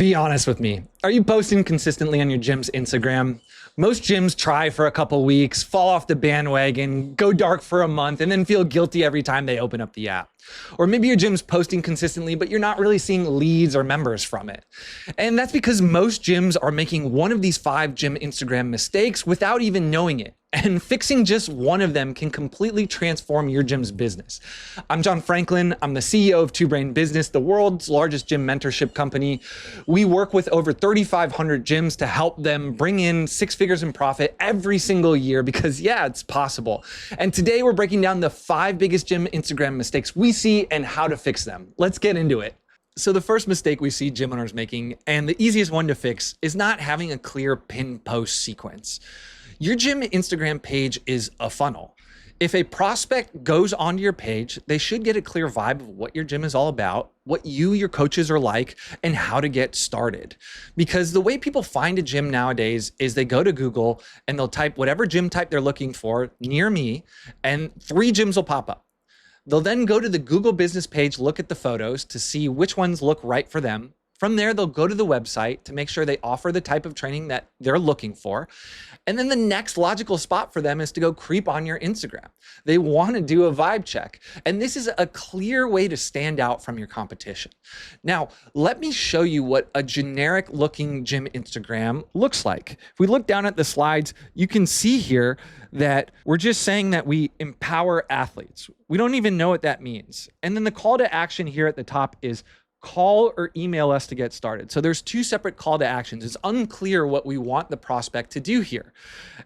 Be honest with me. Are you posting consistently on your gym's Instagram? Most gyms try for a couple weeks, fall off the bandwagon, go dark for a month, and then feel guilty every time they open up the app. Or maybe your gym's posting consistently, but you're not really seeing leads or members from it. And that's because most gyms are making one of these 5 gym Instagram mistakes without even knowing it. And fixing just one of them can completely transform your gym's business. I'm John Franklin. I'm the CEO of Two Brain Business, the world's largest gym mentorship company. We work with over 3,500 gyms to help them bring in 6 figures in profit every single year because, yeah, it's possible. And today we're breaking down the 5 biggest gym Instagram mistakes we see and how to fix them. Let's get into it. So the first mistake we see gym owners making, and the easiest one to fix, is not having a clear pin post sequence. Your gym Instagram page is a funnel. If a prospect goes onto your page, they should get a clear vibe of what your gym is all about, what your coaches are like, and how to get started. Because the way people find a gym nowadays is they go to Google and they'll type whatever gym type they're looking for near me, and 3 gyms will pop up. They'll then go to the Google business page, look at the photos to see which ones look right for them. From there, they'll go to the website to make sure they offer the type of training that they're looking for. And then the next logical spot for them is to go creep on your Instagram. They want to do a vibe check. And this is a clear way to stand out from your competition. Now, let me show you what a generic looking gym Instagram looks like. If we look down at the slides, you can see here that we're just saying that we empower athletes. We don't even know what that means. And then the call to action here at the top is call or email us to get started. So there's 2 separate call to actions. It's unclear what we want the prospect to do here.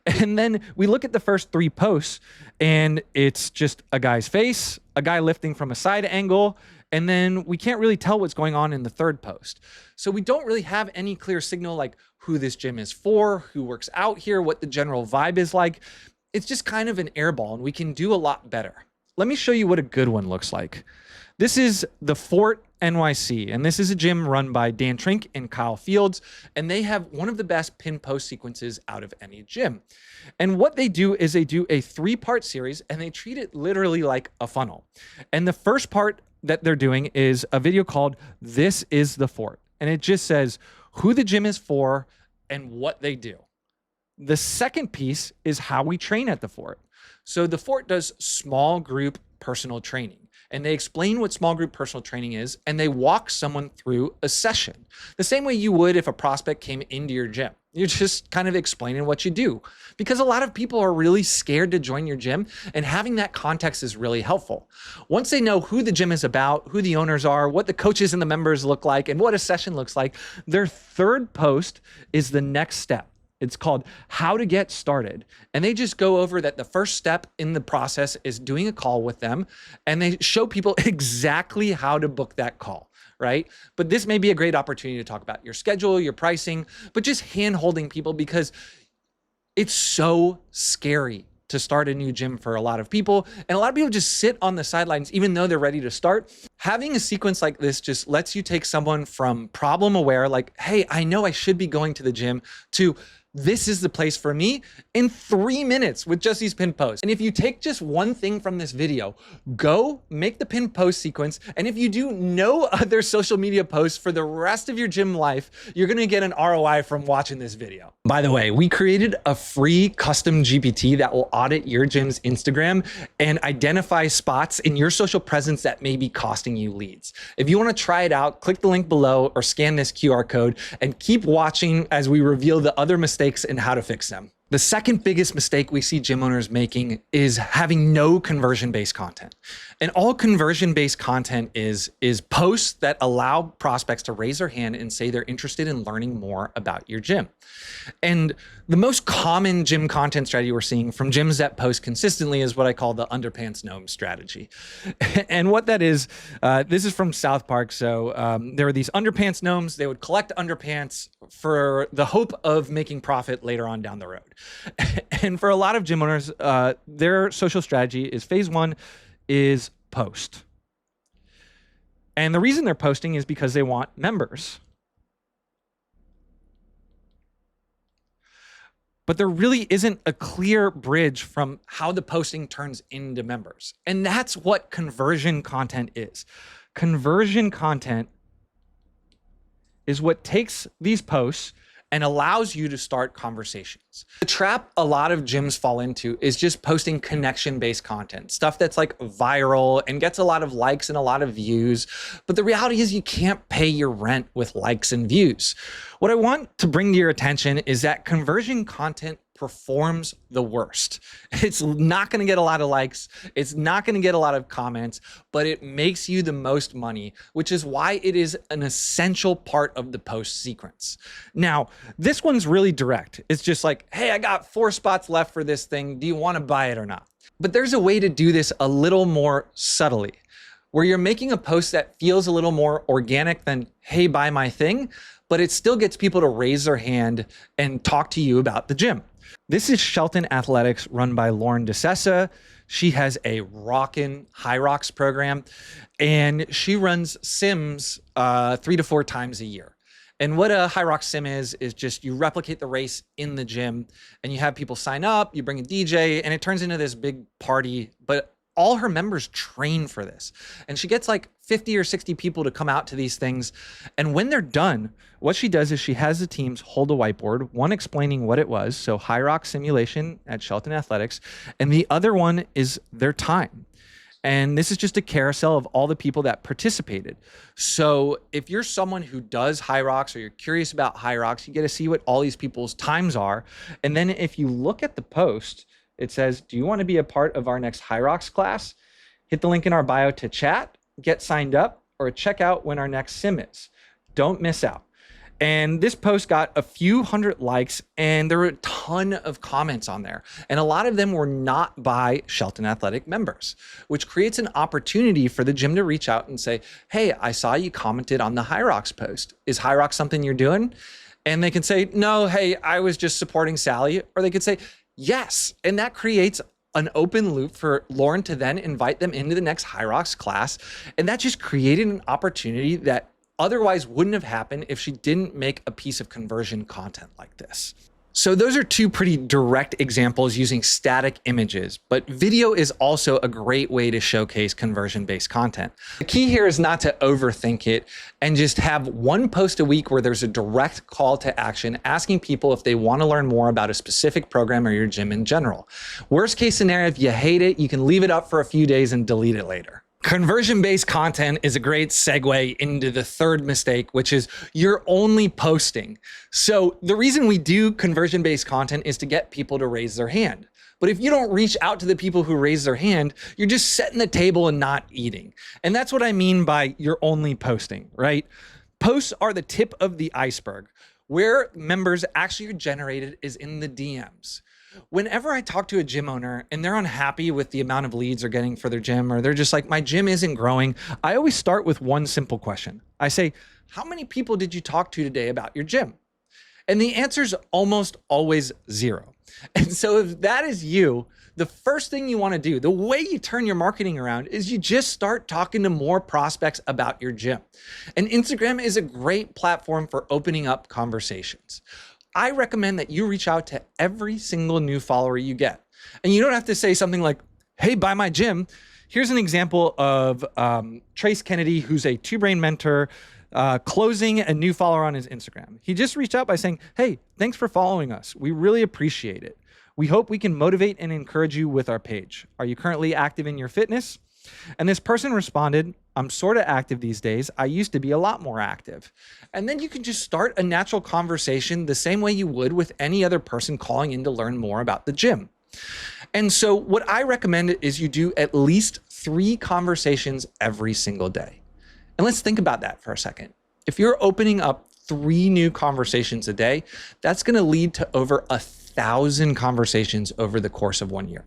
And then we look at the first 3 posts and it's just a guy's face, a guy lifting from a side angle, and then we can't really tell what's going on in the 3rd post. So we don't really have any clear signal like who this gym is for, who works out here, what the general vibe is like. It's just kind of an airball, and we can do a lot better. Let me show you what a good one looks like. This is the Fort NYC, and this is a gym run by Dan Trink and Kyle Fields, and they have one of the best pin post sequences out of any gym. And what they do is they do a 3-part series, and they treat it literally like a funnel. And the first part that they're doing is a video called This is the Fort, and it just says who the gym is for and what they do. The second piece is how we train at the Fort. So the Fort does small group personal training, and they explain what small group personal training is, and they walk someone through a session the same way you would if a prospect came into your gym. You're just kind of explaining what you do, because a lot of people are really scared to join your gym, and having that context is really helpful. Once they know who the gym is about, who the owners are, what the coaches and the members look like, and what a session looks like, their 3rd post is the next step. It's called How to Get Started. And they just go over that the first step in the process is doing a call with them. And they show people exactly how to book that call, right? But this may be a great opportunity to talk about your schedule, your pricing, but just hand-holding people, because it's so scary to start a new gym for a lot of people. And a lot of people just sit on the sidelines, even though they're ready to start. Having a sequence like this just lets you take someone from problem aware, like, hey, I know I should be going to the gym, to this is the place for me in 3 minutes with just these pin posts. And if you take just one thing from this video, go make the pin post sequence. And if you do no other social media posts for the rest of your gym life, you're gonna get an ROI from watching this video. By the way, we created a free custom GPT that will audit your gym's Instagram and identify spots in your social presence that may be costing you leads. If you wanna try it out, click the link below or scan this QR code and keep watching as we reveal the other mistakes and how to fix them. The second biggest mistake we see gym owners making is having no conversion-based content. And all conversion-based content is posts that allow prospects to raise their hand and say they're interested in learning more about your gym. And the most common gym content strategy we're seeing from gyms that post consistently is what I call the underpants gnome strategy. And what that is, this is from South Park. So there were these underpants gnomes. They would collect underpants for the hope of making profit later on down the road. And for a lot of gym owners, their social strategy is phase 1 is post. And the reason they're posting is because they want members. But there really isn't a clear bridge from how the posting turns into members. And that's what conversion content is. Conversion content is what takes these posts and allows you to start conversations. The trap a lot of gyms fall into is just posting connection-based content, stuff that's like viral and gets a lot of likes and a lot of views. But the reality is you can't pay your rent with likes and views. What I want to bring to your attention is that conversion content performs the worst. It's not going to get a lot of likes. It's not going to get a lot of comments, but it makes you the most money, which is why it is an essential part of the post sequence. Now, this one's really direct. It's just like, hey, I got 4 spots left for this thing. Do you want to buy it or not? But there's a way to do this a little more subtly, where you're making a post that feels a little more organic than, hey, buy my thing, but it still gets people to raise their hand and talk to you about the gym. This is Shelton Athletics, run by Lauren DeSessa. She has a rockin' HYROX program, and she runs sims 3 to 4 times a year. And what a HYROX sim is just you replicate the race in the gym, and you have people sign up, you bring a DJ, and it turns into this big party. But all her members train for this. And she gets like 50 or 60 people to come out to these things. And when they're done, what she does is she has the teams hold a whiteboard, one explaining what it was, so HYROX simulation at Shelton Athletics, and the other one is their time. And this is just a carousel of all the people that participated. So if you're someone who does HYROX or you're curious about HYROX, you get to see what all these people's times are. And then if you look at the post, it says, do you want to be a part of our next HYROX class? Hit the link in our bio to chat, get signed up, or check out when our next sim is. Don't miss out. And this post got a few hundred likes, and there were a ton of comments on there. And a lot of them were not by Shelton Athletic members, which creates an opportunity for the gym to reach out and say, hey, I saw you commented on the HYROX post. Is HYROX something you're doing? And they can say, no, hey, I was just supporting Sally. Or they could say, yes. And that creates an open loop for Lauren to then invite them into the next HYROX class. And that just created an opportunity that otherwise wouldn't have happened if she didn't make a piece of conversion content like this. So those are 2 pretty direct examples using static images, but video is also a great way to showcase conversion-based content. The key here is not to overthink it and just have 1 post a week where there's a direct call to action asking people if they want to learn more about a specific program or your gym in general. Worst case scenario, if you hate it, you can leave it up for a few days and delete it later. Conversion-based content is a great segue into the 3rd mistake, which is you're only posting. So the reason we do conversion-based content is to get people to raise their hand. But if you don't reach out to the people who raise their hand, you're just setting the table and not eating. And that's what I mean by you're only posting, right? Posts are the tip of the iceberg. Where members actually are generated is in the DMs. Whenever I talk to a gym owner and they're unhappy with the amount of leads they're getting for their gym, or they're just like, my gym isn't growing, I always start with one simple question. I say, how many people did you talk to today about your gym? And the answer is almost always 0. And so if that is you, the first thing you want to do, the way you turn your marketing around, is you just start talking to more prospects about your gym. And Instagram is a great platform for opening up conversations. I recommend that you reach out to every single new follower you get. And you don't have to say something like, hey, buy my gym. Here's an example of Trace Kennedy, who's a 2Brain mentor, closing a new follower on his Instagram. He just reached out by saying, hey, thanks for following us. We really appreciate it. We hope we can motivate and encourage you with our page. Are you currently active in your fitness? And this person responded, I'm sort of active these days. I used to be a lot more active. And then you can just start a natural conversation the same way you would with any other person calling in to learn more about the gym. And so what I recommend is you do at least 3 conversations every single day. And let's think about that for a second. If you're opening up 3 new conversations a day, that's going to lead to over 1,000 conversations over the course of 1 year.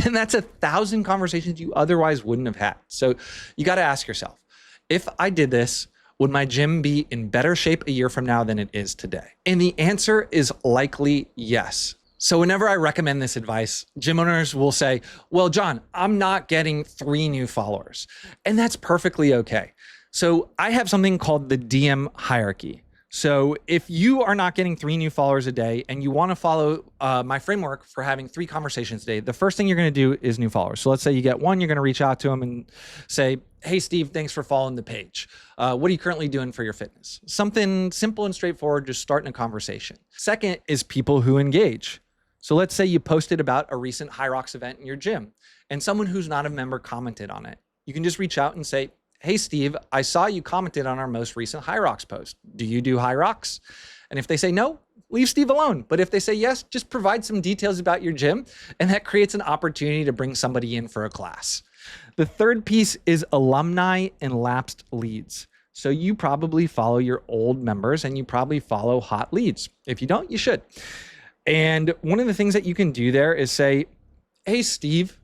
And that's 1,000 conversations you otherwise wouldn't have had. So you got to ask yourself, if I did this, would my gym be in better shape a year from now than it is today? And the answer is likely yes. So whenever I recommend this advice, gym owners will say, well, John, I'm not getting 3 new followers. And that's perfectly okay. So I have something called the DM hierarchy, So if you are not getting 3 new followers a day and you want to follow my framework for having 3 conversations a day, the first thing you're going to do is new followers. So let's say you get 1, you're going to reach out to them and say, hey, Steve, thanks for following the page. What are you currently doing for your fitness? Something simple and straightforward, just starting a conversation. Second is people who engage. So let's say you posted about a recent Hyrox event in your gym and someone who's not a member commented on it. You can just reach out and say, hey, Steve, I saw you commented on our most recent Hyrox post. Do you do Hyrox? And if they say no, leave Steve alone. But if they say yes, just provide some details about your gym, and that creates an opportunity to bring somebody in for a class. The third piece is alumni and lapsed leads. So you probably follow your old members and you probably follow hot leads. If you don't, you should. And one of the things that you can do there is say, hey, Steve,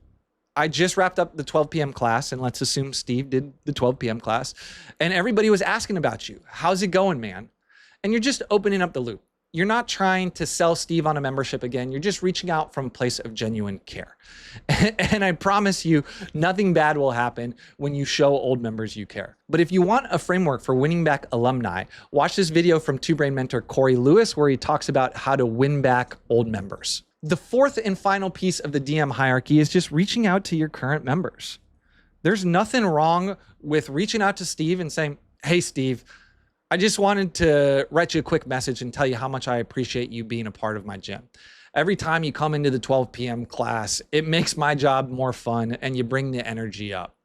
I just wrapped up the 12 p.m. class, and let's assume Steve did the 12 p.m. class, and everybody was asking about you. How's it going, man? And you're just opening up the loop. You're not trying to sell Steve on a membership again. You're just reaching out from a place of genuine care. And I promise you, nothing bad will happen when you show old members you care. But if you want a framework for winning back alumni, watch this video from Two Brain mentor Corey Lewis, where he talks about how to win back old members. The fourth and final piece of the DM hierarchy is just reaching out to your current members. There's nothing wrong with reaching out to Steve and saying, hey, Steve, I just wanted to write you a quick message and tell you how much I appreciate you being a part of my gym. Every time you come into the 12 p.m. class, it makes my job more fun and you bring the energy up.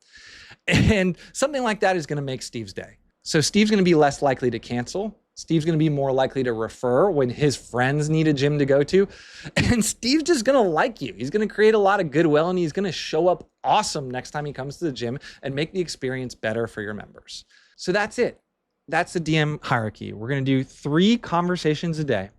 And something like that is going to make Steve's day. So Steve's going to be less likely to cancel. Steve's going to be more likely to refer when his friends need a gym to go to. And Steve's just going to like you. He's going to create a lot of goodwill, and he's going to show up awesome next time he comes to the gym and make the experience better for your members. So that's it. That's the DM hierarchy. We're going to do 3 conversations a day.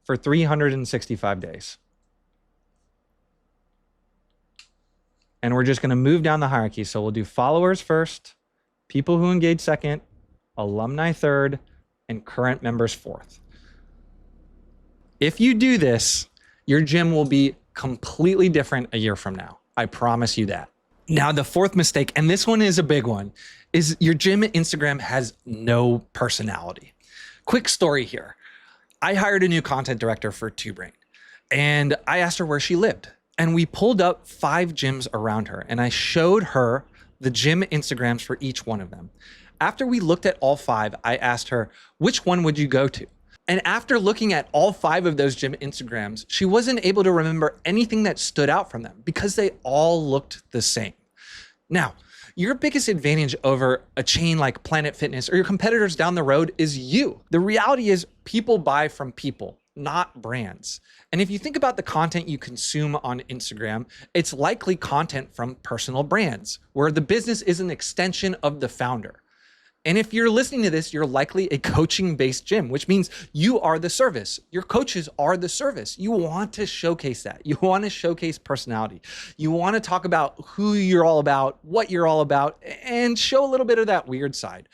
For 365 days. And we're just going to move down the hierarchy. So we'll do followers first, people who engage second, alumni third, and current members fourth. If you do this, your gym will be completely different a year from now. I promise you that. Now, the fourth mistake, and this one is a big one, is your gym Instagram has no personality. Quick story here. I hired a new content director for Two Brain, and I asked her where she lived. And we pulled up 5 gyms around her, and I showed her the gym Instagrams for each one of them. After we looked at all 5, I asked her, which one would you go to? And after looking at all 5 of those gym Instagrams, she wasn't able to remember anything that stood out from them because they all looked the same. Now, your biggest advantage over a chain like Planet Fitness or your competitors down the road is you. The reality is people buy from people, not brands. And if you think about the content you consume on Instagram, it's likely content from personal brands where the business is an extension of the founder. And if you're listening to this, you're likely a coaching-based gym, which means you are the service. Your coaches are the service. You want to showcase that. You want to showcase personality. You want to talk about who you're all about, what you're all about, and show a little bit of that weird side.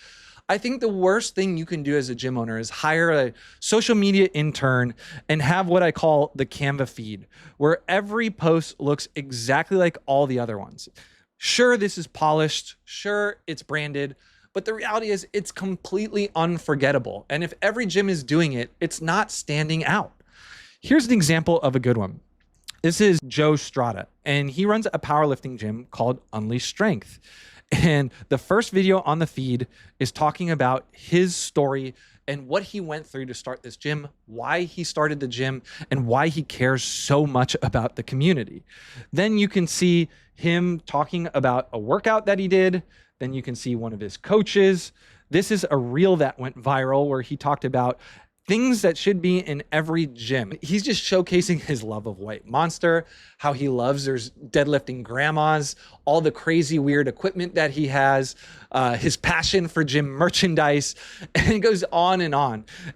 I think the worst thing you can do as a gym owner is hire a social media intern and have what I call the Canva feed, where every post looks exactly like all the other ones. Sure, this is polished. Sure, it's branded. But the reality is it's completely unforgettable. And if every gym is doing it, it's not standing out. Here's an example of a good one. This is Joe Strada, and he runs a powerlifting gym called Unleash Strength. And the first video on the feed is talking about his story and what he went through to start this gym, why he started the gym, and why he cares so much about the community. Then you can see him talking about a workout that he did. Then you can see one of his coaches. This is a reel that went viral where he talked about things that should be in every gym. He's just showcasing his love of White Monster, how he loves there's deadlifting grandmas, all the crazy weird equipment that he has, his passion for gym merchandise, and it goes on.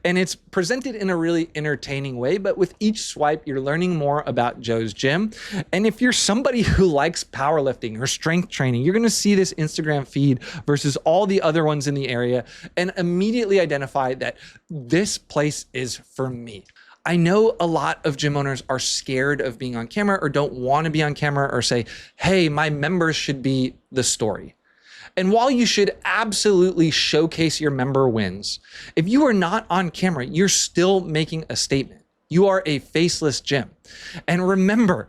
And it's presented in a really entertaining way, but with each swipe, you're learning more about Joe's gym. And if you're somebody who likes powerlifting or strength training, you're gonna see this Instagram feed versus all the other ones in the area and immediately identify that this place is for me. I know a lot of gym owners are scared of being on camera or don't want to be on camera or say, hey, my members should be the story. And while you should absolutely showcase your member wins, if you are not on camera, you're still making a statement. You are a faceless gym. And remember,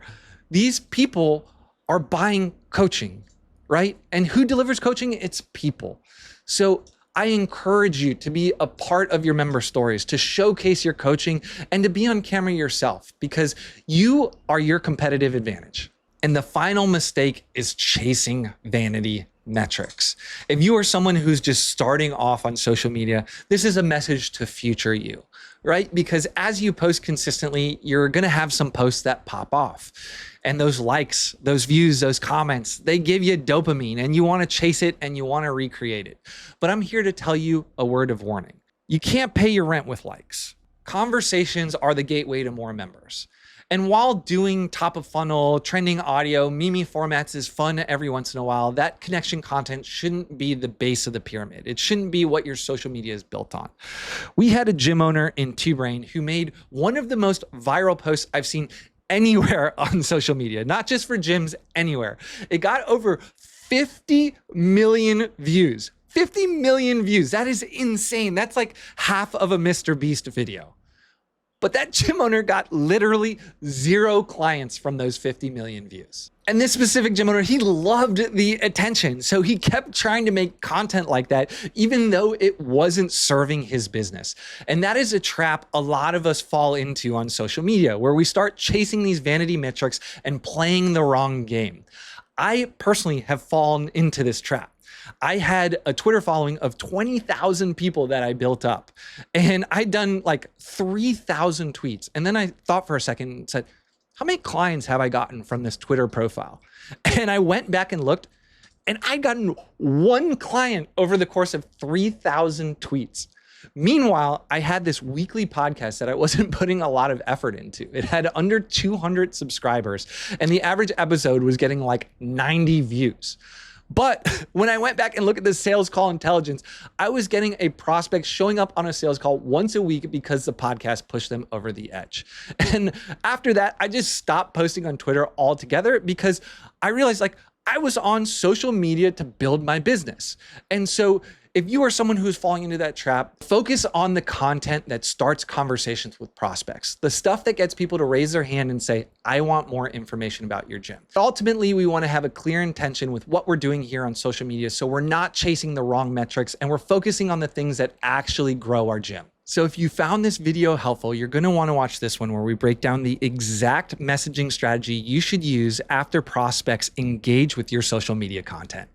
these people are buying coaching, right? And who delivers coaching? It's people. So I encourage you to be a part of your member stories, to showcase your coaching and to be on camera yourself, because you are your competitive advantage. And the final mistake is chasing vanity metrics. If you are someone who's just starting off on social media, this is a message to future you, right? Because as you post consistently, you're going to have some posts that pop off. And those likes, those views, those comments, they give you dopamine and you want to chase it and you want to recreate it. But I'm here to tell you a word of warning. You can't pay your rent with likes. Conversations are the gateway to more members. And while doing top of funnel, trending audio, meme formats is fun every once in a while, that connection content shouldn't be the base of the pyramid. It shouldn't be what your social media is built on. We had a gym owner in Two Brain who made one of the most viral posts I've seen anywhere on social media, not just for gyms, anywhere. It got over 50 million views. 50 million views. That is insane. That's like half of a Mr. Beast video. But that gym owner got literally 0 clients from those 50 million views. And this specific gym owner, he loved the attention. So he kept trying to make content like that, even though it wasn't serving his business. And that is a trap a lot of us fall into on social media, where we start chasing these vanity metrics and playing the wrong game. I personally have fallen into this trap. I had a Twitter following of 20,000 people that I built up, and I'd done like 3,000 tweets. And then I thought for a second and said, how many clients have I gotten from this Twitter profile? And I went back and looked, and I'd gotten 1 client over the course of 3,000 tweets. Meanwhile, I had this weekly podcast that I wasn't putting a lot of effort into. It had under 200 subscribers, and the average episode was getting like 90 views. But when I went back and looked at the sales call intelligence, I was getting a prospect showing up on a sales call once a week because the podcast pushed them over the edge. And after that, I just stopped posting on Twitter altogether because I realized like I was on social media to build my business. And so if you are someone who's falling into that trap, focus on the content that starts conversations with prospects, the stuff that gets people to raise their hand and say, I want more information about your gym. Ultimately, we want to have a clear intention with what we're doing here on social media, so we're not chasing the wrong metrics and we're focusing on the things that actually grow our gym. So if you found this video helpful, you're going to want to watch this one where we break down the exact messaging strategy you should use after prospects engage with your social media content.